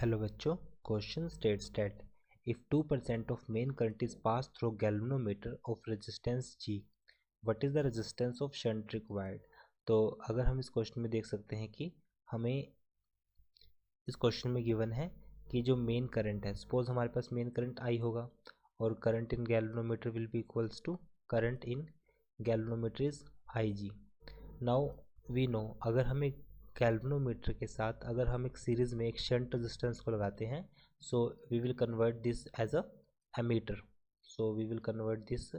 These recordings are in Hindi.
हेलो बच्चों, question states that if 2% of main current is pass through galvanometer of resistance G, what is the resistance of shunt required. तो अगर हम इस क्वेश्चन में देख सकते हैं कि हमें इस क्वेश्चन में गिवन है कि जो मेन करंट है, सपोज हमारे पास मेन करंट I होगा और current in galvanometer will be equals to current in galvanometer is IG। Now we know, अगर हमें गैल्वेनोमीटर के साथ अगर हम एक सीरीज में एक शंट रेजिस्टेंस को लगाते हैं, so we will convert this as a ammeter. So we will convert this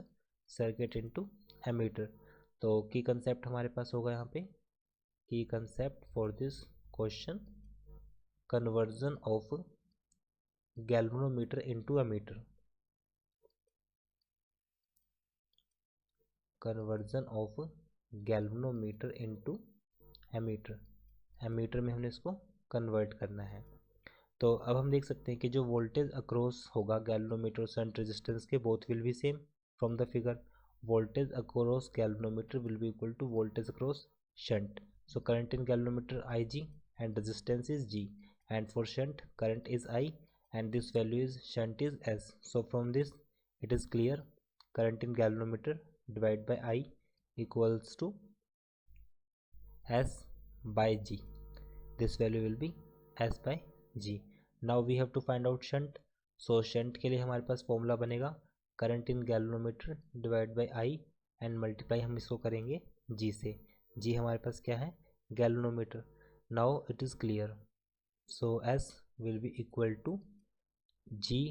circuit into ammeter. तो की कंसेप्ट हमारे पास होगा यहाँ पे, key concept for this question, conversion of galvanometer into ammeter. Conversion of galvanometer into ammeter. Ammeter में हमने इसको कन्वर्ट करना है। तो अब हम देख सकते हैं कि जो वोल्टेज अक्रॉस होगा गैल्वेनोमीटर और शंट रेजिस्टेंस के, both will be same from the figure. Voltage across galvanometer will be equal to voltage across shunt. So current in galvanometer IG and resistance is G, and for shunt current is I and this value is shunt is S. So from this it is clear, current in galvanometer divided by I equals to S by G. This value will be S by G. Now we have to find out shunt. So shunt के लिए हमारे पास फॉर्मूला बनेगा current in galvanometer divide by I and multiply हम इसको करेंगे G से। G हमारे पास क्या है, galvanometer. Now it is clear, so S will be equal to G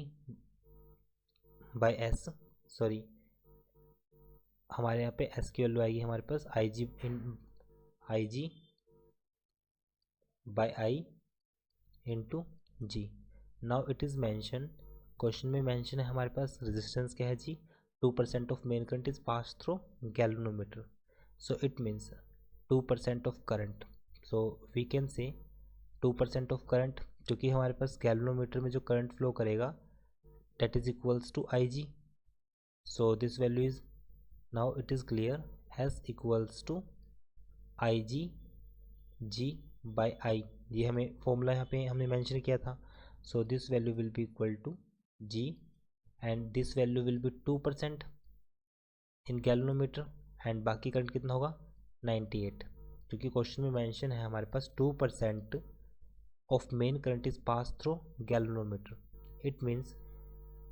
by S, sorry हमारे यहाँ पे S की वैल्यू आएगी हमारे पास IG by I into G। Now it is mention, question में मैंशन है हमारे पास रेजिस्टेंस क्या है G, 2% of main current is pass through galvanometer. So it means 2% of current. So we can say 2% of current, क्योंकि हमारे पास गैल्वेनोमीटर में जो करंट फ्लो करेगा that is equals to IG। So this value is, now it is clear, S equals to IG G by I। ये हमें फॉर्मूला यहाँ पे हमने मेंशन किया था। So this value will be equal to G and this value will be 2% in galvanometer and बाकी करंट कितना होगा 98, क्योंकि क्वेश्चन में मेंशन है हमारे पास 2% of main current is pass through galvanometer. It means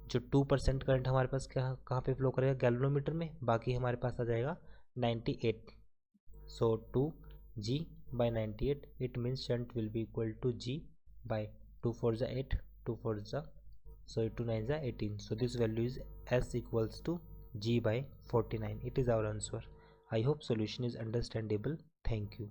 जो 2% करंट हमारे पास कहाँ पे फ्लो करेगा, गैल्वेनोमीटर में, बाकी हमारे पास आ जाएगा 98। सो 2G by 98, it means shunt will be equal to G by 2 4 is 8, 2 4 is, so 2 9 is 18. So this value is S equals to G by 49. It is our answer. I hope solution is understandable. Thank you.